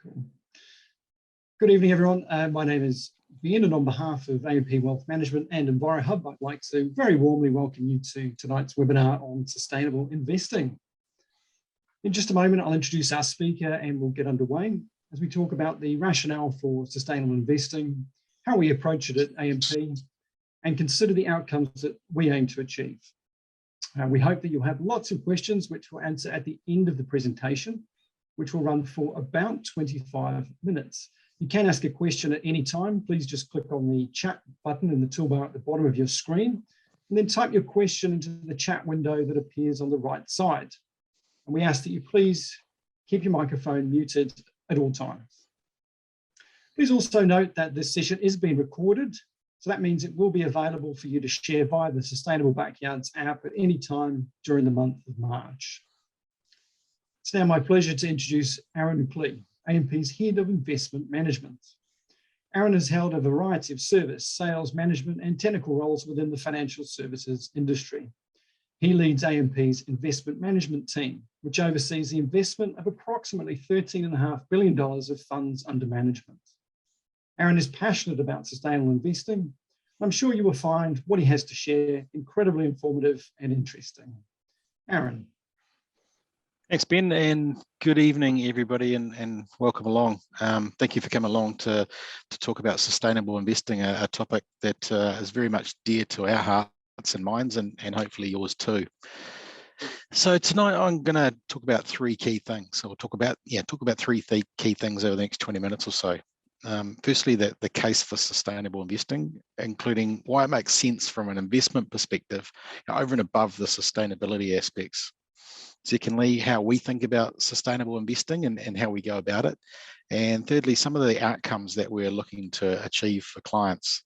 Cool. Good evening, everyone. My name is Ben, and on behalf of AMP Wealth Management and EnviroHub, I'd like to very warmly welcome you to tonight's webinar on sustainable investing. In just a moment, I'll introduce our speaker and we'll get underway as we talk about the rationale for sustainable investing, how we approach it at AMP, and consider the outcomes that we aim to achieve. We hope that you'll have lots of questions which we'll answer at the end of the presentation, which will run for about 25 minutes. You can ask a question at any time. Please just click on the chat button in the toolbar at the bottom of your screen, and then type your question into the chat window that appears on the right side. And we ask that you please keep your microphone muted at all times. Please also note that this session is being recorded, so that means it will be available for you to share via the Sustainable Backyards app at any time during the month of March. It's now my pleasure to introduce Aaron Klee, AMP's Head of Investment Management. Aaron has held a variety of service, sales, management, and technical roles within the financial services industry. He leads AMP's investment management team, which oversees the investment of approximately $13.5 billion of funds under management. Aaron is passionate about sustainable investing. I'm sure you will find what he has to share incredibly informative and interesting. Aaron. Thanks, Ben, and good evening, everybody, and welcome along. Thank you for coming along to talk about sustainable investing, a topic that is very much dear to our hearts and minds, and hopefully yours too. So tonight I'm going to talk about three key things. So we'll talk about three key things over the next 20 minutes or so. Firstly, the case for sustainable investing, including why it makes sense from an investment perspective, over and above the sustainability aspects. Secondly, how we think about sustainable investing and how we go about it. And thirdly, some of the outcomes that we're looking to achieve for clients.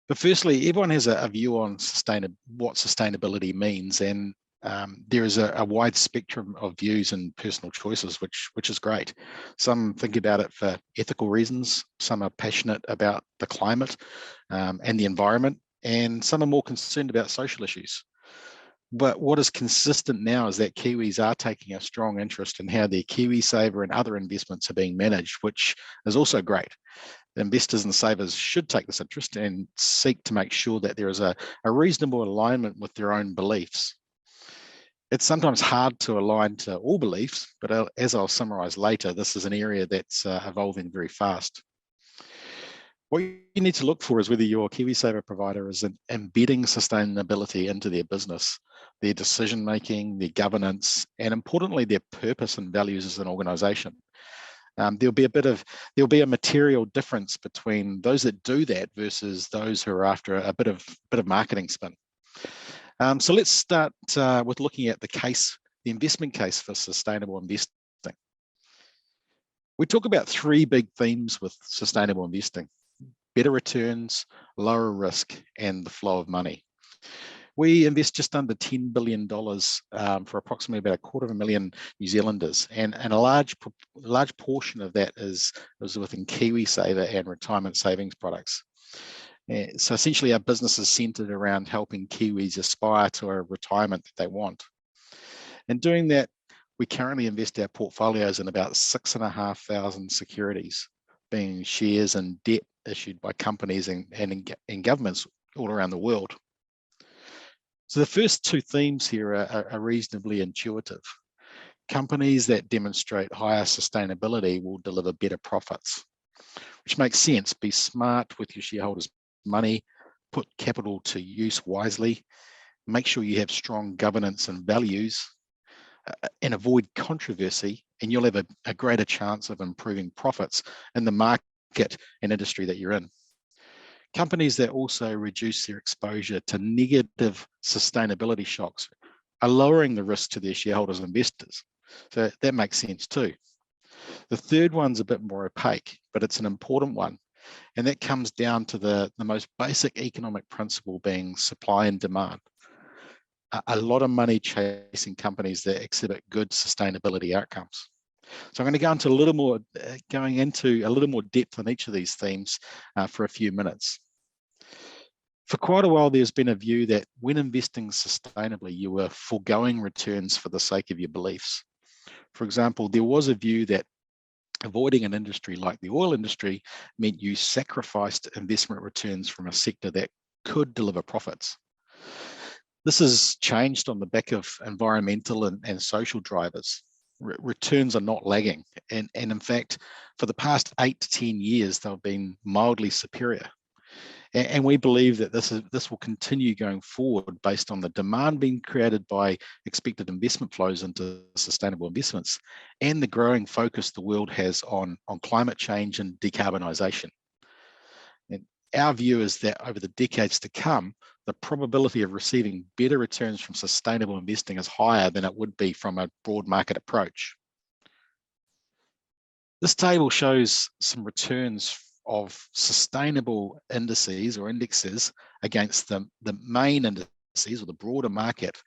But firstly, everyone has a view on what sustainability means, and there is a wide spectrum of views and personal choices, which is great. Some think about it for ethical reasons, some are passionate about the climate and the environment, and some are more concerned about social issues. But what is consistent now is that Kiwis are taking a strong interest in how their KiwiSaver and other investments are being managed, which is also great. Investors and savers should take this interest and seek to make sure that there is a reasonable alignment with their own beliefs. It's sometimes hard to align to all beliefs, but as I'll summarize later, this is an area that's evolving very fast. What you need to look for is whether your KiwiSaver provider is embedding sustainability into their business, their decision-making, their governance, and importantly, their purpose and values as an organization. There'll be a material difference between those that do that versus those who are after a bit of marketing spin. So let's start with looking at the investment case for sustainable investing. We talk about three big themes with sustainable investing: better returns, lower risk, and the flow of money. We invest just under $10 billion for approximately about 250,000 New Zealanders, and a large portion of that is within KiwiSaver and retirement savings products. So essentially our business is centered around helping Kiwis aspire to a retirement that they want. And doing that, we currently invest our portfolios in about 6,500 securities, being shares and debt issued by companies and governments all around the world. So the first two themes here are reasonably intuitive. Companies that demonstrate higher sustainability will deliver better profits, which makes sense. Be smart with your shareholders' money, put capital to use wisely, make sure you have strong governance and values, and avoid controversy, and you'll have a greater chance of improving profits in the market and industry that you're in. Companies that also reduce their exposure to negative sustainability shocks are lowering the risk to their shareholders and investors. So that makes sense too. The third one's a bit more opaque, but it's an important one. And that comes down to the most basic economic principle being supply and demand. A lot of money chasing companies that exhibit good sustainability outcomes. So I'm going to go into a little more depth on each of these themes for a few minutes. For quite a while, there's been a view that when investing sustainably, you were foregoing returns for the sake of your beliefs. For example, there was a view that Avoiding an industry like the oil industry meant you sacrificed investment returns from a sector that could deliver profits. This has changed on the back of environmental and social drivers. Returns are not lagging. And in fact, for the past 8 to 10 years, they've been mildly superior. And we believe that this will continue going forward based on the demand being created by expected investment flows into sustainable investments and the growing focus the world has on climate change and decarbonisation. And our view is that over the decades to come, the probability of receiving better returns from sustainable investing is higher than it would be from a broad market approach. This table shows some returns of sustainable indices or indexes against the main indices or the broader market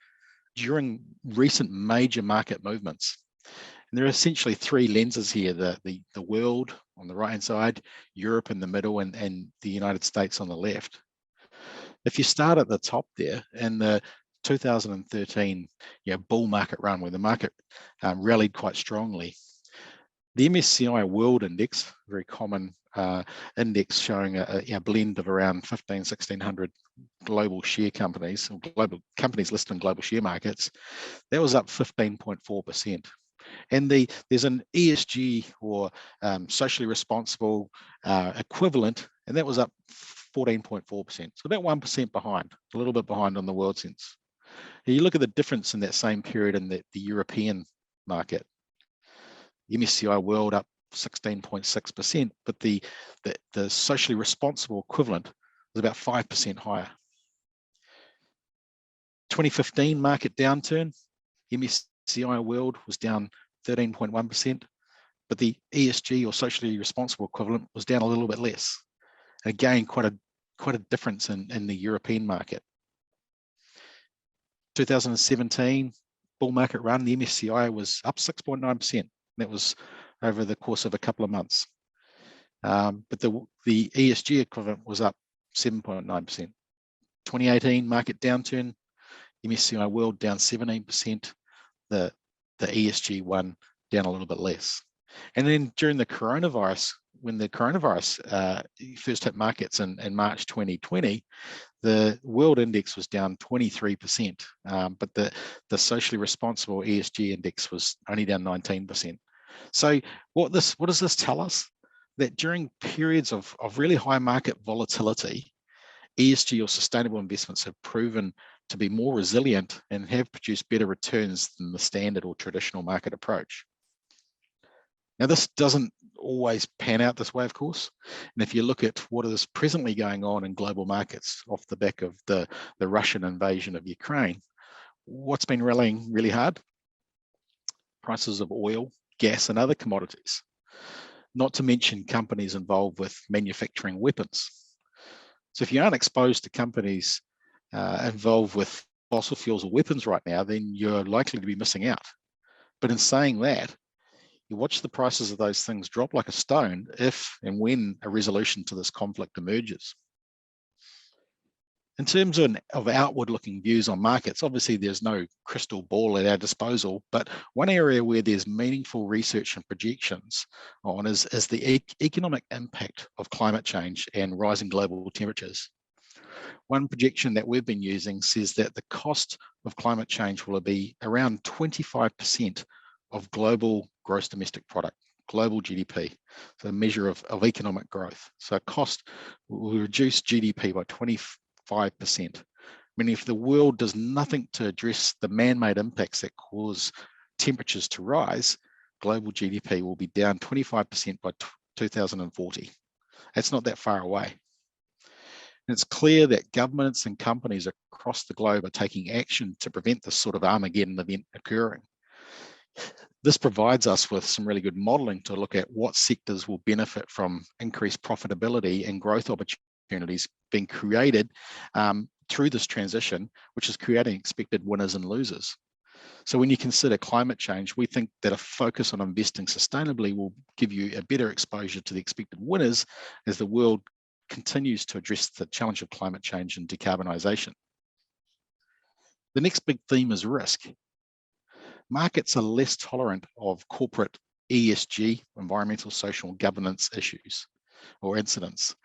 during recent major market movements. And there are essentially three lenses here, the world on the right hand side, Europe in the middle, and the United States on the left. If you start at the top there in the 2013 bull market run where the market rallied quite strongly, the MSCI World Index, very common index showing a blend of around 1,1600 global share companies, or global companies listed in global share markets, that was up 15.4%. And there's an ESG or socially responsible equivalent, and that was up 14.4%. So about 1% behind, a little bit behind on the world sense. Now you look at the difference in that same period in the European market. The MSCI World up 16.6%, but the socially responsible equivalent was about 5% higher. 2015 market downturn, MSCI World was down 13.1%, but the ESG or socially responsible equivalent was down a little bit less. Again, quite a difference in the European market. 2017 bull market run, the MSCI was up 6.9%. That was over the course of a couple of months. But the ESG equivalent was up 7.9%. 2018 market downturn, MSCI World down 17%, the ESG one down a little bit less. And then during the coronavirus, when the coronavirus first hit markets in March 2020, the world index was down 23%, but the socially responsible ESG index was only down 19%. So what does this tell us? That during periods of really high market volatility, ESG or sustainable investments have proven to be more resilient and have produced better returns than the standard or traditional market approach. Now, this doesn't always pan out this way, of course. And if you look at what is presently going on in global markets off the back of the Russian invasion of Ukraine, what's been rallying really hard? Prices of oil, gas, and other commodities, not to mention companies involved with manufacturing weapons. So if you aren't exposed to companies involved with fossil fuels or weapons right now, then you're likely to be missing out. But in saying that, you watch the prices of those things drop like a stone if and when a resolution to this conflict emerges. In terms of outward-looking views on markets, obviously there's no crystal ball at our disposal, but one area where there's meaningful research and projections on is the economic impact of climate change and rising global temperatures. One projection that we've been using says that the cost of climate change will be around 25% of global gross domestic product, global GDP, so a measure of economic growth. So cost will reduce GDP by 25%, meaning if the world does nothing to address the man-made impacts that cause temperatures to rise, global GDP will be down 25% by 2040. That's not that far away. And it's clear that governments and companies across the globe are taking action to prevent this sort of Armageddon event occurring. This provides us with some really good modeling to look at what sectors will benefit from increased profitability and growth opportunities being created through this transition, which is creating expected winners and losers. So when you consider climate change, we think that a focus on investing sustainably will give you a better exposure to the expected winners as the world continues to address the challenge of climate change and decarbonisation. The next big theme is risk. Markets are less tolerant of corporate ESG, environmental, social, and governance issues or incidents.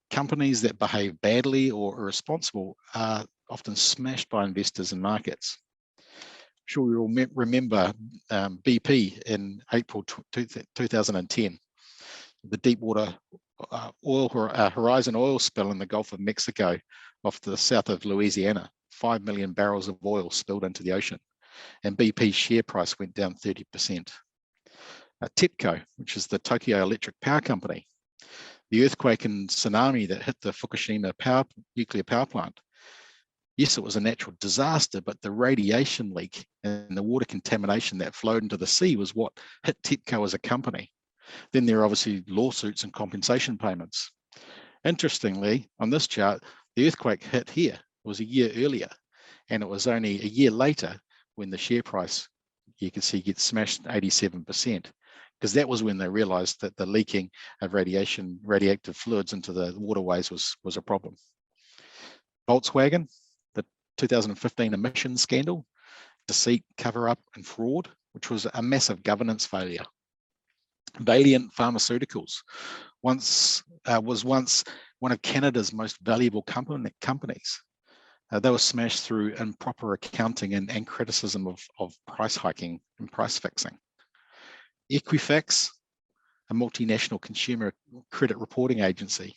Companies that behave badly or are irresponsible are often smashed by investors and markets. I'm sure you all remember BP in April 2010, the Deepwater Horizon oil spill in the Gulf of Mexico off the south of Louisiana. 5 million barrels of oil spilled into the ocean, and BP's share price went down 30%. TEPCO, which is the Tokyo Electric Power Company, the earthquake and tsunami that hit the Fukushima nuclear power plant. Yes, it was a natural disaster, but the radiation leak and the water contamination that flowed into the sea was what hit TEPCO as a company. Then there are obviously lawsuits and compensation payments. Interestingly, on this chart, the earthquake hit here. It was a year earlier, and it was only a year later when the share price, you can see, gets smashed 87%, because that was when they realized that the leaking of radioactive fluids into the waterways was a problem. Volkswagen, the 2015 emissions scandal, deceit, cover-up, and fraud, which was a massive governance failure. Valiant Pharmaceuticals was once one of Canada's most valuable companies. They were smashed through improper accounting and criticism of price hiking and price fixing. Equifax, a multinational consumer credit reporting agency,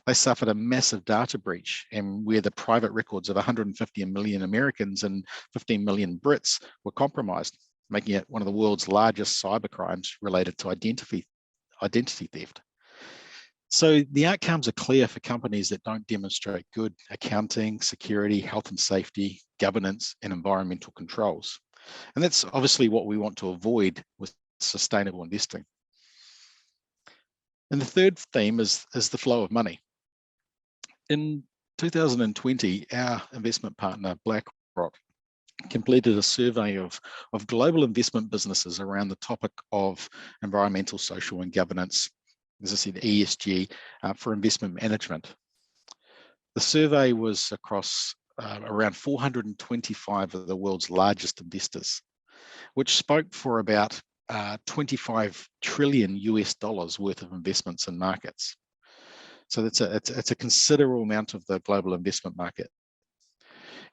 they suffered a massive data breach, and where the private records of 150 million Americans and 15 million Brits were compromised, making it one of the world's largest cybercrimes related to identity theft. So the outcomes are clear for companies that don't demonstrate good accounting, security, health and safety, governance, and environmental controls. And that's obviously what we want to avoid with sustainable investing. And the third theme is the flow of money. In 2020, our investment partner, BlackRock, completed a survey of global investment businesses around the topic of environmental, social, and governance, as I said, ESG, for investment management. The survey was across around 425 of the world's largest investors, which spoke for about 25 trillion US dollars worth of investments in markets. So it's a considerable amount of the global investment market.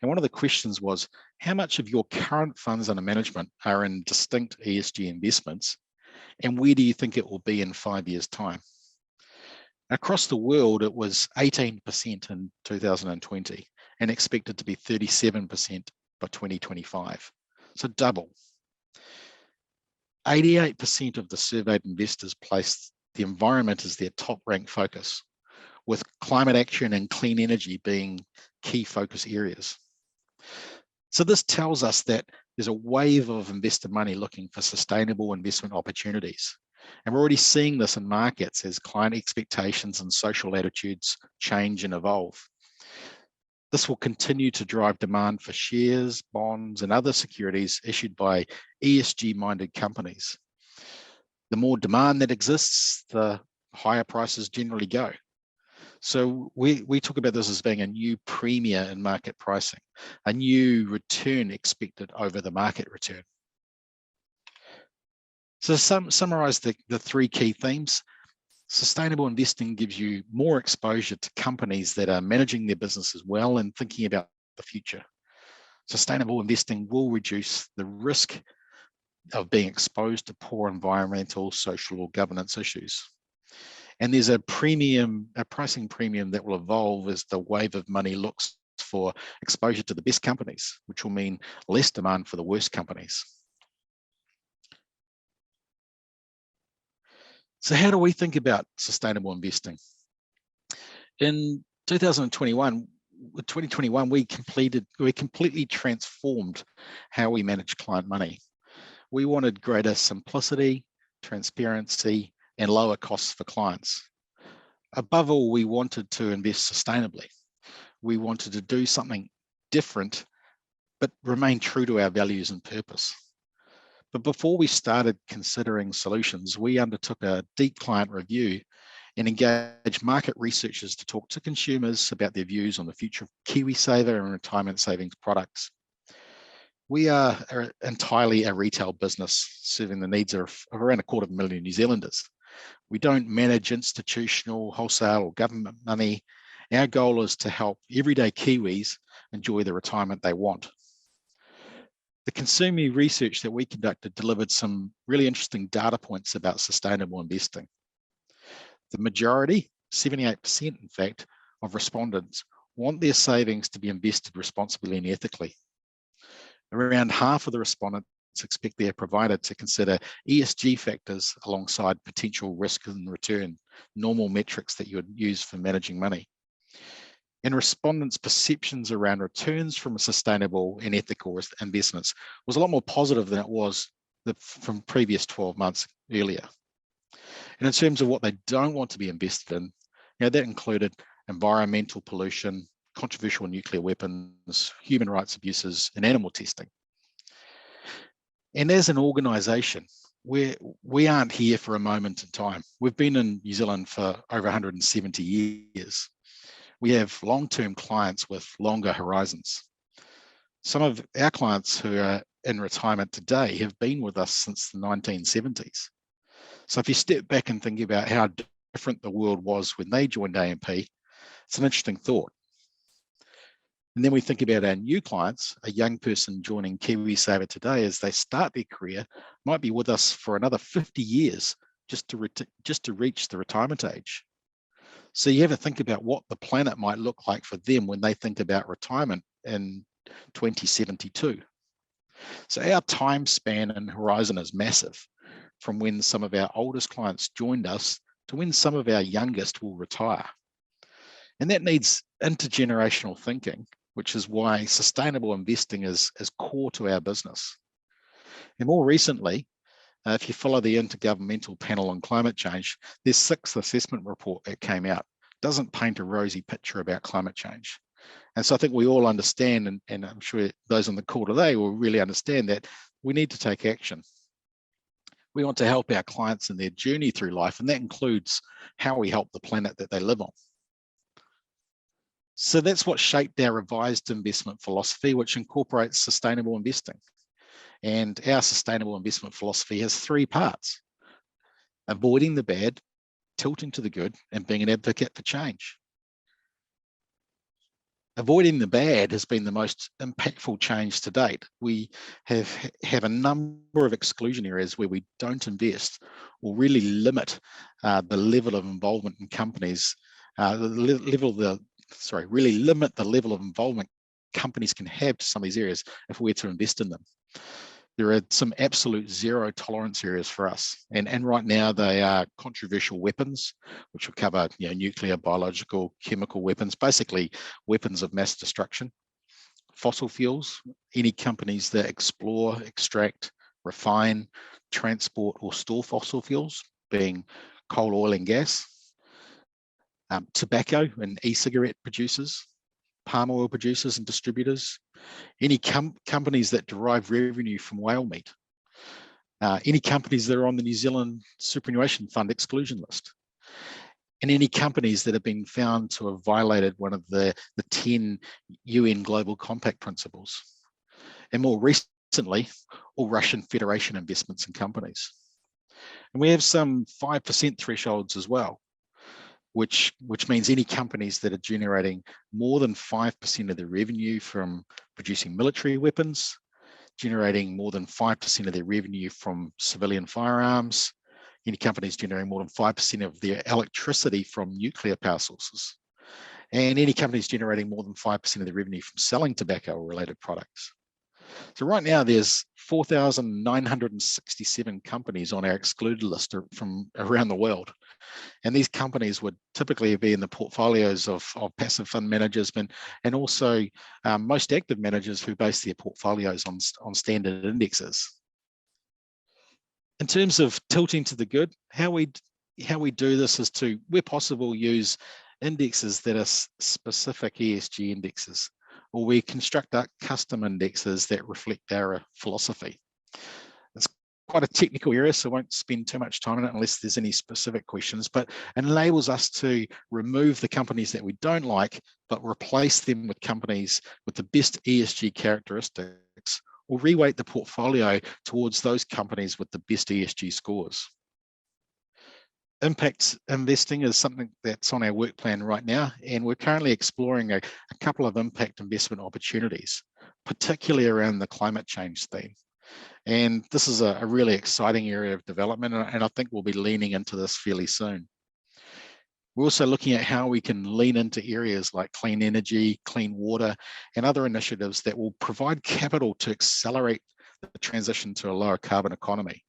And one of the questions was, how much of your current funds under management are in distinct ESG investments, and where do you think it will be in 5 years' time? Across the world, it was 18% in 2020 and expected to be 37% by 2025, so double. 88% of the surveyed investors placed the environment as their top-ranked focus, with climate action and clean energy being key focus areas. So this tells us that there's a wave of investor money looking for sustainable investment opportunities. And we're already seeing this in markets as client expectations and social attitudes change and evolve. This will continue to drive demand for shares, bonds, and other securities issued by ESG-minded companies. The more demand that exists, the higher prices generally go. So we talk about this as being a new premium in market pricing, a new return expected over the market return. So to summarize the three key themes, sustainable investing gives you more exposure to companies that are managing their businesses well and thinking about the future. Sustainable investing will reduce the risk of being exposed to poor environmental, social, or governance issues. And there's a pricing premium that will evolve as the wave of money looks for exposure to the best companies, which will mean less demand for the worst companies. So how do we think about sustainable investing? In 2021, we completely transformed how we manage client money. We wanted greater simplicity, transparency, and lower costs for clients. Above all, we wanted to invest sustainably. We wanted to do something different, but remain true to our values and purpose. But before we started considering solutions, we undertook a deep client review and engaged market researchers to talk to consumers about their views on the future of KiwiSaver and retirement savings products. We are entirely a retail business serving the needs of around 250,000 New Zealanders. We don't manage institutional, wholesale or government money. Our goal is to help everyday Kiwis enjoy the retirement they want. The consumer research that we conducted delivered some really interesting data points about sustainable investing. The majority, 78% in fact, of respondents want their savings to be invested responsibly and ethically. Around half of the respondents expect their provider to consider ESG factors alongside potential risk and return, normal metrics that you would use for managing money. And respondents' perceptions around returns from sustainable and ethical investments was a lot more positive than it was from previous 12 months earlier. And in terms of what they don't want to be invested in, that included environmental pollution, controversial nuclear weapons, human rights abuses, and animal testing. And as an organisation, we aren't here for a moment in time. We've been in New Zealand for over 170 years. We have long-term clients with longer horizons. Some of our clients who are in retirement today have been with us since the 1970s. So if you step back and think about how different the world was when they joined AMP, it's an interesting thought. And then we think about our new clients. A young person joining KiwiSaver today as they start their career might be with us for another 50 years just to reach the retirement age. So you have to think about what the planet might look like for them when they think about retirement in 2072. So our time span and horizon is massive, from when some of our oldest clients joined us to when some of our youngest will retire. And that needs intergenerational thinking, which is why sustainable investing is core to our business. And more recently, if you follow the Intergovernmental Panel on Climate Change, their 6th assessment report that came out doesn't paint a rosy picture about climate change. And so I think we all understand, and I'm sure those on the call today will really understand that we need to take action. We want to help our clients in their journey through life, and that includes how we help the planet that they live on. So that's what shaped our revised investment philosophy, which incorporates sustainable investing. And our sustainable investment philosophy has 3 parts: avoiding the bad, tilting to the good, and being an advocate for change. Avoiding the bad has been the most impactful change to date. We have a number of exclusion areas where we don't invest or really limit the level of involvement in companies, really limit the level of involvement companies can have to some of these areas if we're to invest in them. There are some absolute zero tolerance areas for us. And right now they are controversial weapons, which will cover nuclear, biological, chemical weapons, basically weapons of mass destruction. Fossil fuels, any companies that explore, extract, refine, transport or store fossil fuels, being coal, oil and gas. Tobacco and e-cigarette producers, palm oil producers and distributors, any companies that derive revenue from whale meat, any companies that are on the New Zealand Superannuation Fund exclusion list, and any companies that have been found to have violated one of the 10 UN Global Compact principles, and more recently, all Russian Federation investments in companies. And we have some 5% thresholds as well, which means any companies that are generating more than 5% of their revenue from producing military weapons, generating more than 5% of their revenue from civilian firearms, any companies generating more than 5% of their electricity from nuclear power sources, and any companies generating more than 5% of their revenue from selling tobacco or related products. So right now there's 4,967 companies on our excluded list from around the world. And these companies would typically be in the portfolios of passive fund managers and also most active managers who base their portfolios on standard indexes. In terms of tilting to the good, how we do this is to, where possible, use indexes that are specific ESG indexes, or we construct custom indexes that reflect our philosophy. It's quite a technical area, so I won't spend too much time on it unless there's any specific questions, but it enables us to remove the companies that we don't like, but replace them with companies with the best ESG characteristics or reweight the portfolio towards those companies with the best ESG scores. Impact investing is something that's on our work plan right now, and we're currently exploring a couple of impact investment opportunities, particularly around the climate change theme. And this is a really exciting area of development, and I think we'll be leaning into this fairly soon. We're also looking at how we can lean into areas like clean energy, clean water, and other initiatives that will provide capital to accelerate the transition to a lower carbon economy.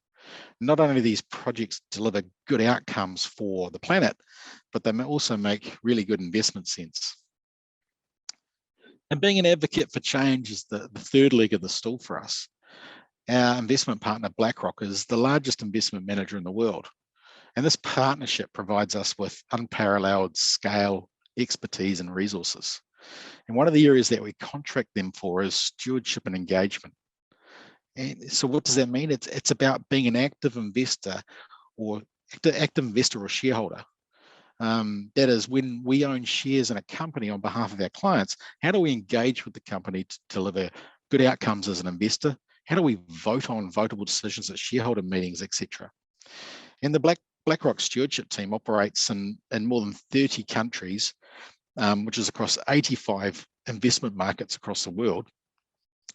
Not only do these projects deliver good outcomes for the planet, but they may also make really good investment sense. And being an advocate for change is the third leg of the stool for us. Our investment partner, BlackRock, is the largest investment manager in the world. And this partnership provides us with unparalleled scale, expertise, and resources. And one of the areas that we contract them for is stewardship and engagement. And so what does that mean? It's about being an active investor or shareholder. That is, when we own shares in a company on behalf of our clients, how do we engage with the company to deliver good outcomes as an investor? How do we vote on votable decisions at shareholder meetings, etc.? And the BlackRock stewardship team operates in more than 30 countries, which is across 85 investment markets across the world.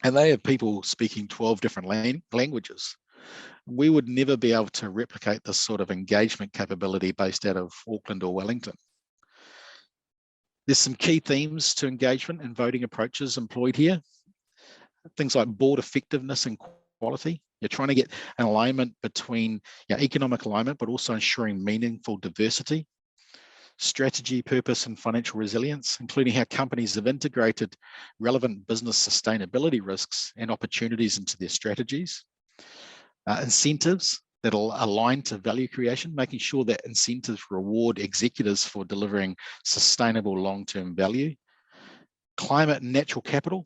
And they have people speaking 12 different languages. We would never be able to replicate this sort of engagement capability based out of Auckland or Wellington. There's some key themes to engagement and voting approaches employed here. Things like board effectiveness and quality. You're trying to get an alignment between economic alignment, but also ensuring meaningful diversity. Strategy, purpose, and financial resilience, including how companies have integrated relevant business sustainability risks and opportunities into their strategies. Incentives that'll align to value creation, making sure that incentives reward executives for delivering sustainable long-term value. Climate and natural capital,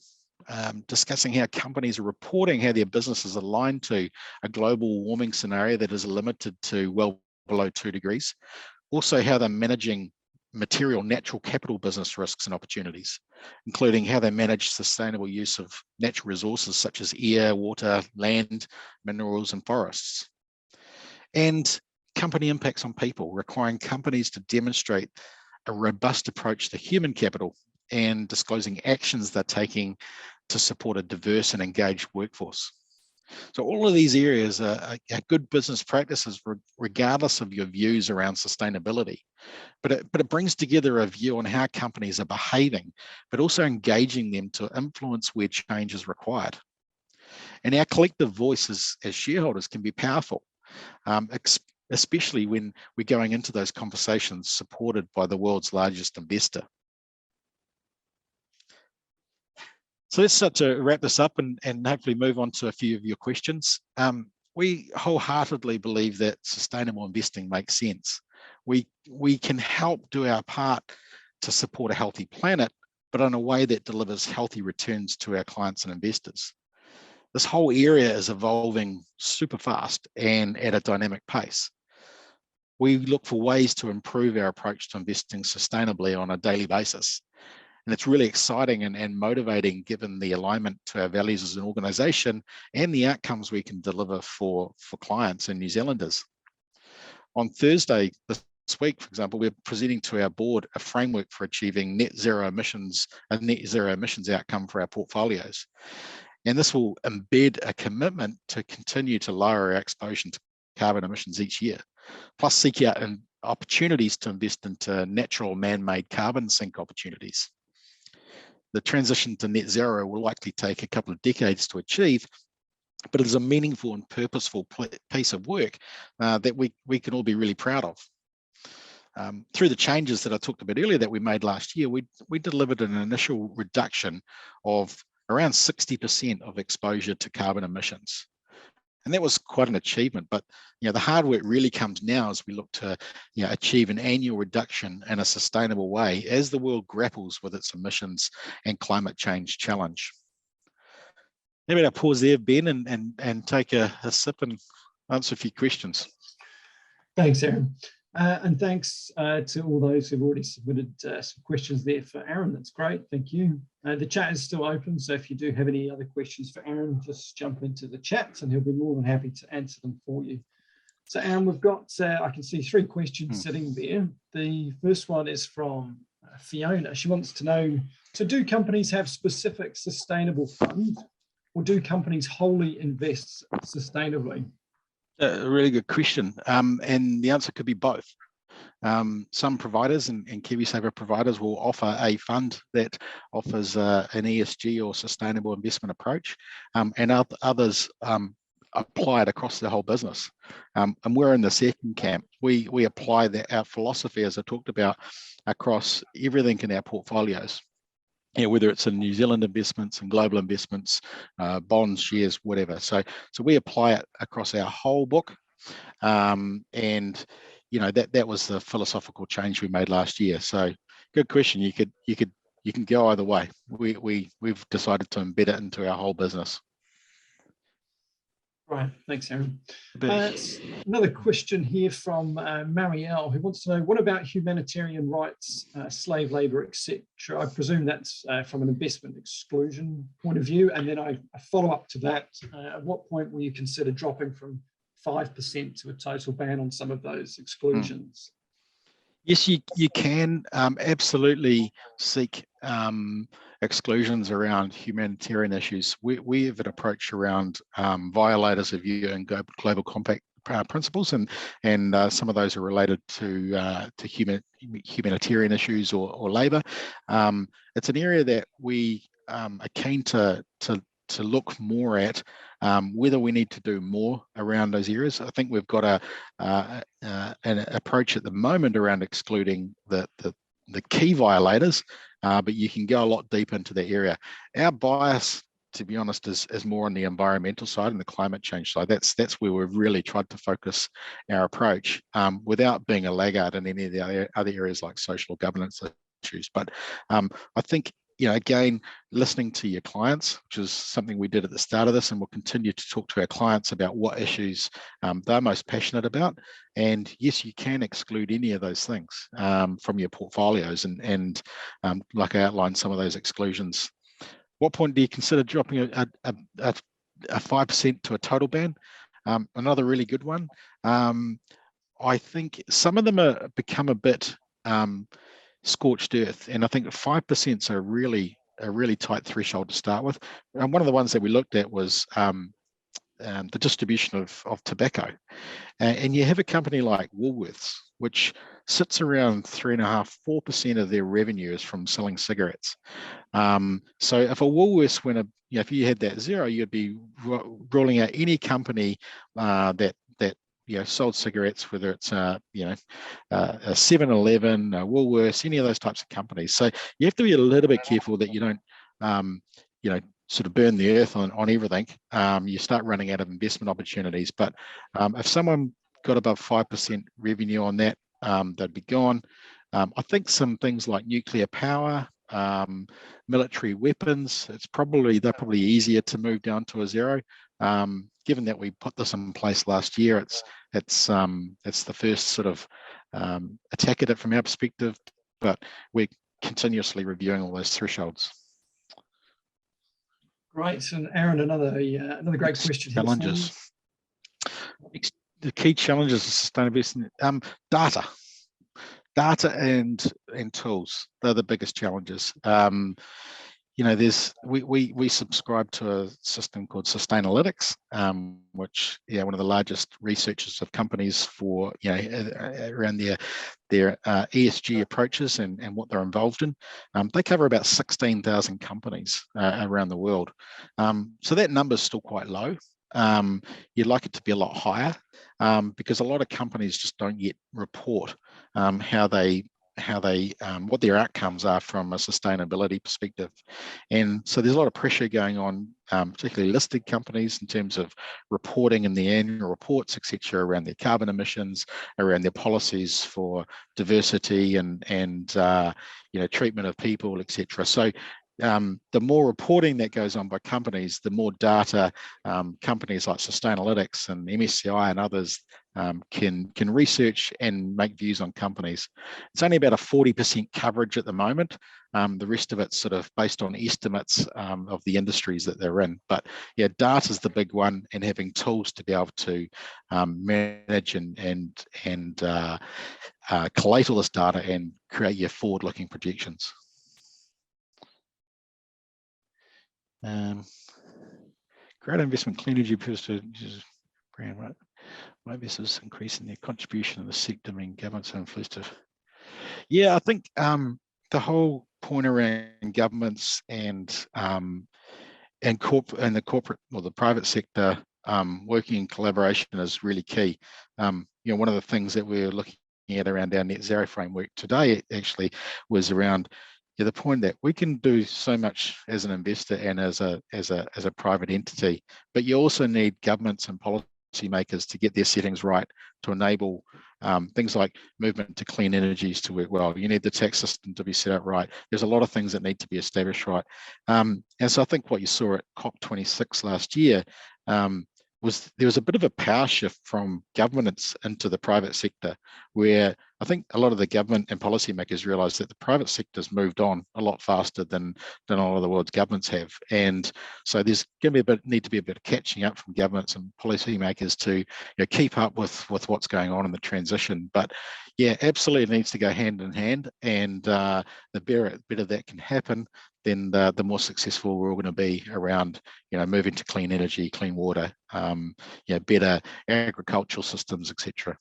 discussing how companies are reporting how their business is aligned to a global warming scenario that is limited to well below 2 degrees. Also, how they're managing material natural capital business risks and opportunities, including how they manage sustainable use of natural resources such as air, water, land, minerals, and forests. And company impacts on people, requiring companies to demonstrate a robust approach to human capital and disclosing actions they're taking to support a diverse and engaged workforce. So all of these areas are good business practices regardless of your views around sustainability. But it brings together a view on how companies are behaving, but also engaging them to influence where change is required. And our collective voices as shareholders can be powerful, especially when we're going into those conversations supported by the world's largest investor. So let's start to wrap this up and hopefully move on to a few of your questions. We wholeheartedly believe that sustainable investing makes sense. We can help do our part to support a healthy planet, but in a way that delivers healthy returns to our clients and investors. This whole area is evolving super fast and at a dynamic pace. We look for ways to improve our approach to investing sustainably on a daily basis. And it's really exciting and motivating given the alignment to our values as an organization and the outcomes we can deliver for clients and New Zealanders. On Thursday this week, for example, we're presenting to our board a framework for achieving a net zero emissions outcome for our portfolios. And this will embed a commitment to continue to lower our exposure to carbon emissions each year, plus seek out opportunities to invest into natural man-made carbon sink opportunities. The transition to net zero will likely take a couple of decades to achieve, but it is a meaningful and purposeful piece of work that we can all be really proud of. Through the changes that I talked about earlier that we made last year, we delivered an initial reduction of around 60% of exposure to carbon emissions. And that was quite an achievement, but the hard work really comes now as we look to achieve an annual reduction in a sustainable way as the world grapples with its emissions and climate change challenge. Maybe I'll pause there, Ben, and take a sip and answer a few questions. Thanks, Aaron. And thanks to all those who've already submitted some questions there for Aaron. That's great. Thank you. The chat is still open, so if you do have any other questions for Aaron, just jump into the chat and he'll be more than happy to answer them for you. So Aaron, we've got, I can see 3 questions sitting there. The first one is from Fiona. She wants to know, so do companies have specific sustainable funds, or do companies wholly invest sustainably? A really good question. And the answer could be both. Some providers and KiwiSaver providers will offer a fund that offers an ESG or sustainable investment approach, and others apply it across the whole business. And we're in the second camp. We apply our philosophy, as I talked about, across everything in our portfolios. Whether it's in New Zealand investments and global investments, bonds, shares, whatever. So we apply it across our whole book. And that was the philosophical change we made last year. So good question. You can go either way. We've decided to embed it into our whole business. Right, thanks, Aaron. Another question here from Marielle, who wants to know, what about humanitarian rights, slave labour, etc.? I presume that's from an investment exclusion point of view. And then I follow up to that. At what point will you consider dropping from 5% to a total ban on some of those exclusions? Yes, you can absolutely seek exclusions around humanitarian issues. We have an approach around violators of UN Global Compact principles, and some of those are related to humanitarian issues or labour. It's an area that we are keen to look more at, whether we need to do more around those areas. I think we've got an approach at the moment around excluding the key violators, but you can go a lot deeper into the area. Our bias, to be honest, is more on the environmental side and the climate change side. That's where we've really tried to focus our approach, without being a laggard in any of the other areas like social governance issues. But I think, again, listening to your clients, which is something we did at the start of this, and we'll continue to talk to our clients about what issues they're most passionate about. And yes, you can exclude any of those things from your portfolios. And like I outlined, some of those exclusions. What point do you consider dropping a 5% to a total ban? Another really good one. I think some of them are become a bit scorched earth, and I think 5% is a really tight threshold to start with. And one of the ones that we looked at was the distribution of tobacco, and you have a company like Woolworths, which sits around 3.5–4% of their revenue is from selling cigarettes. So if a Woolworths if you had that zero, you'd be ruling out any company that sold cigarettes, whether it's a 7-Eleven, Woolworths, any of those types of companies. So you have to be a little bit careful that you don't, sort of burn the earth on everything. You start running out of investment opportunities. But if someone got above 5% revenue on that, they'd be gone. I think some things like nuclear power, military weapons, they're probably easier to move down to a zero. Given that we put this in place last year, it's the first sort of attack at it from our perspective, but we're continuously reviewing all those thresholds. Great, and Aaron, another great question. Challenges. The key challenges of sustainability, data and tools. They're the biggest challenges. We subscribe to a system called Sustainalytics, which one of the largest researchers of companies for around their ESG approaches and what they're involved in. They cover about 16,000 companies around the world. So that number is still quite low. You'd like it to be a lot higher, because a lot of companies just don't yet report what their outcomes are from a sustainability perspective. And so there's a lot of pressure going on, particularly listed companies, in terms of reporting in the annual reports, etc., around their carbon emissions, around their policies for diversity and treatment of people, etc. So the more reporting that goes on by companies, the more data companies like Sustainalytics and MSCI and others can research and make views on companies. It's only about a 40% coverage at the moment. The rest of it's sort of based on estimates of the industries that they're in. But yeah, data is the big one, and having tools to be able to manage and collate all this data and create your forward-looking projections. Great investment, clean energy appears to brand, right? Maybe this is increasing their contribution in the sector, mean governments are influenced to. Yeah, I think the whole point around governments and the corporate or the private sector working in collaboration is really key. One of the things that we're looking at around our net zero framework today actually was around the point that we can do so much as an investor and as a private entity, but you also need governments and policymakers to get their settings right to enable things like movement to clean energies to work well. You need the tax system to be set up right. There's a lot of things that need to be established right. And so I think what you saw at COP26 last year was there was a bit of a power shift from governments into the private sector, where I think a lot of the government and policymakers realised that the private sector's moved on a lot faster than a lot of the world's governments have, and so there's going to be need to be a bit of catching up from governments and policymakers to keep up with what's going on in the transition. But yeah, absolutely needs to go hand in hand, and the better that can happen, then the more successful we're all going to be around moving to clean energy, clean water, better agricultural systems, etc.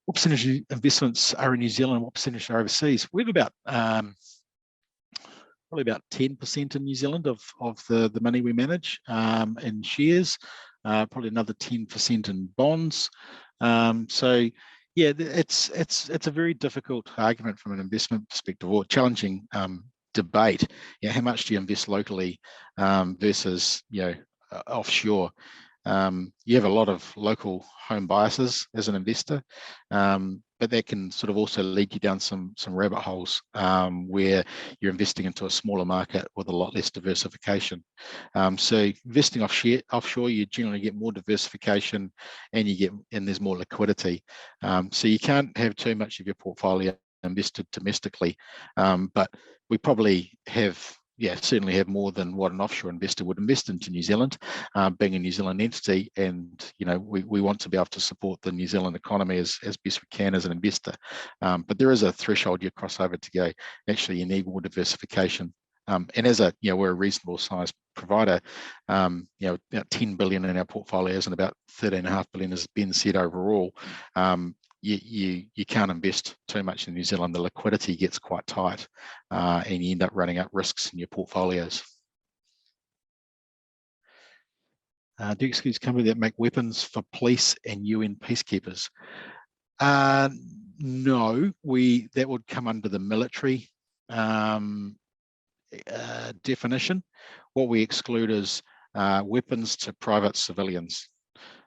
What percentage of investments are in New Zealand? What percentage are overseas? We have about probably about 10% in New Zealand of the money we manage in shares, probably another 10% in bonds. So yeah, it's a very difficult argument from an investment perspective, or challenging debate. How much do you invest locally versus offshore? You have a lot of local home biases as an investor, but that can sort of also lead you down some rabbit holes where you're investing into a smaller market with a lot less diversification. So investing offshore, you generally get more diversification, and there's more liquidity. So you can't have too much of your portfolio invested domestically, but we probably certainly have more than what an offshore investor would invest into New Zealand, being a New Zealand entity, and we want to be able to support the New Zealand economy as best we can as an investor. But there is a threshold you cross over to go, actually you need more diversification. And as we're a reasonable size provider, about 10 billion in our portfolios and about 13.5 billion has been said overall. You can't invest too much in New Zealand. The liquidity gets quite tight, and you end up running up risks in your portfolios. Do you exclude companies that make weapons for police and UN peacekeepers? No, that would come under the military definition. What we exclude is weapons to private civilians.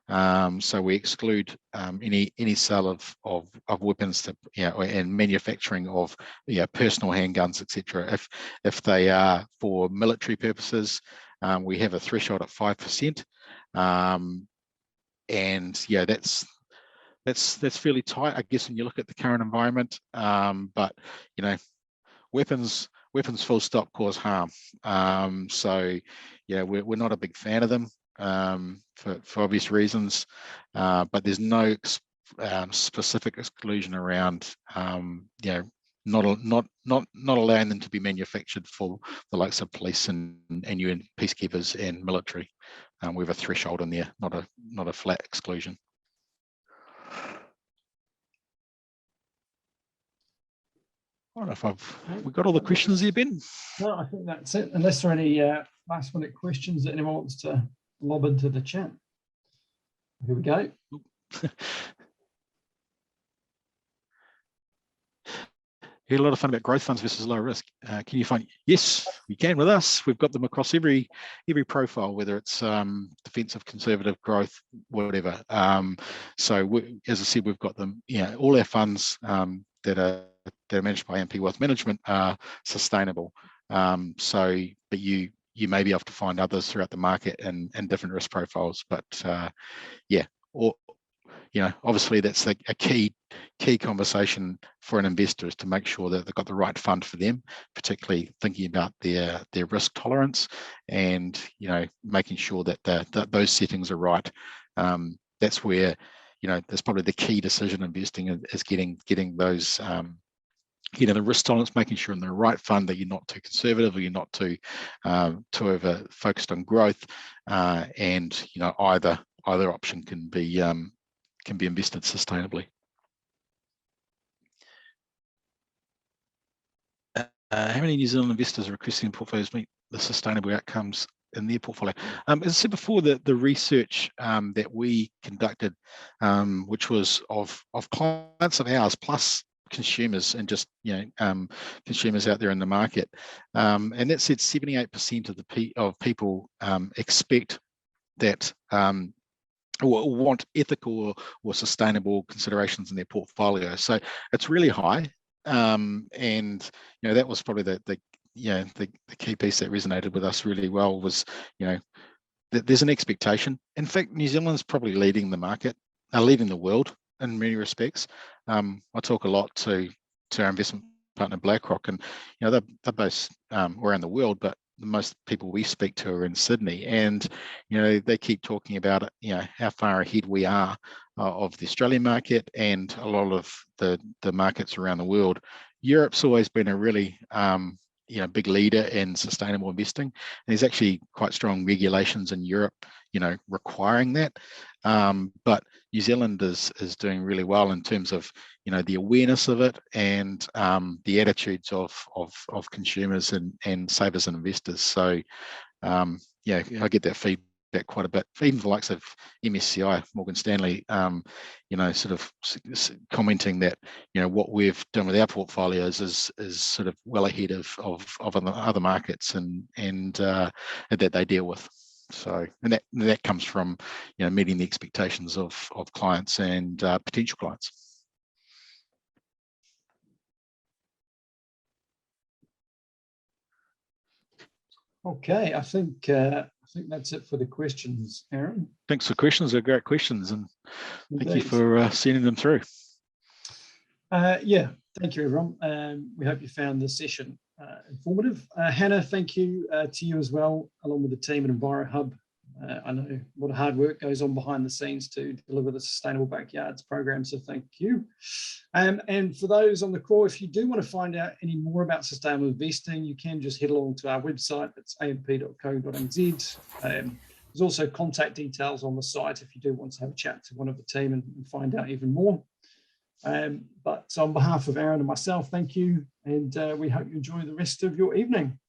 So we exclude any sale of weapons to and manufacturing of personal handguns, etc. If they are for military purposes, we have a threshold at 5%, and that's fairly tight, I guess, when you look at the current environment. But weapons full stop cause harm. So we're not a big fan of them. For obvious reasons, but there's no specific exclusion around not allowing them to be manufactured for the likes of police and UN peacekeepers and military. We have a threshold in there, not a flat exclusion. I don't know if we got all the questions there, Ben. No, I think that's it. Unless there are any last minute questions that anyone wants to lob into the chat. Here we go. You had a lot of fun about growth funds versus low risk. Can you find? Yes, you can with us. We've got them across every profile, whether it's defensive, conservative, growth, whatever. So as I said, we've got them. All our funds that are managed by AMP Wealth Management are sustainable. But you may be able to find others throughout the market and different risk profiles. But obviously that's a key conversation for an investor, is to make sure that they've got the right fund for them, particularly thinking about their risk tolerance, and making sure that those settings are right. That's where that's probably the key decision investing, is getting those the risk tolerance, making sure in the right fund that you're not too conservative, or you're not too over focused on growth, and either option can be invested sustainably. How many New Zealand investors are requesting portfolios meet the sustainable outcomes in their portfolio? As I said before, the research that we conducted, which was of clients of ours plus consumers, and just consumers out there in the market, and that said 78% of people expect that or want ethical or sustainable considerations in their portfolio. So it's really high, and that was probably the key piece that resonated with us really well, was that there's an expectation. In fact, New Zealand's probably leading the market, leading the world in many respects. I talk a lot to our investment partner BlackRock, and they're based around the world, but the most people we speak to are in Sydney, and they keep talking about how far ahead we are of the Australian market and a lot of the markets around the world. Europe's always been a really big leader in sustainable investing. And there's actually quite strong regulations in Europe, requiring that. But New Zealand is doing really well in terms of the awareness of it, and the attitudes of consumers and savers and investors. So I get that feedback quite a bit. Even the likes of MSCI, Morgan Stanley, sort of commenting that what we've done with our portfolios is sort of well ahead of other markets and that they deal with. So, and that comes from meeting the expectations of clients and potential clients. Okay, I think that's it for the questions, Aaron. Thanks for questions. They're great questions, and Indeed. thank you for sending them through. Thank you, everyone. We hope you found this session informative. Hannah, thank you to you as well, along with the team at EnviroHub. I know a lot of hard work goes on behind the scenes to deliver the Sustainable Backyards program, so thank you. And for those on the call, if you do want to find out any more about sustainable investing, you can just head along to our website. It's amp.co.nz. There's also contact details on the site if you do want to have a chat to one of the team and find out even more. But on behalf of Aaron and myself, thank you, and we hope you enjoy the rest of your evening.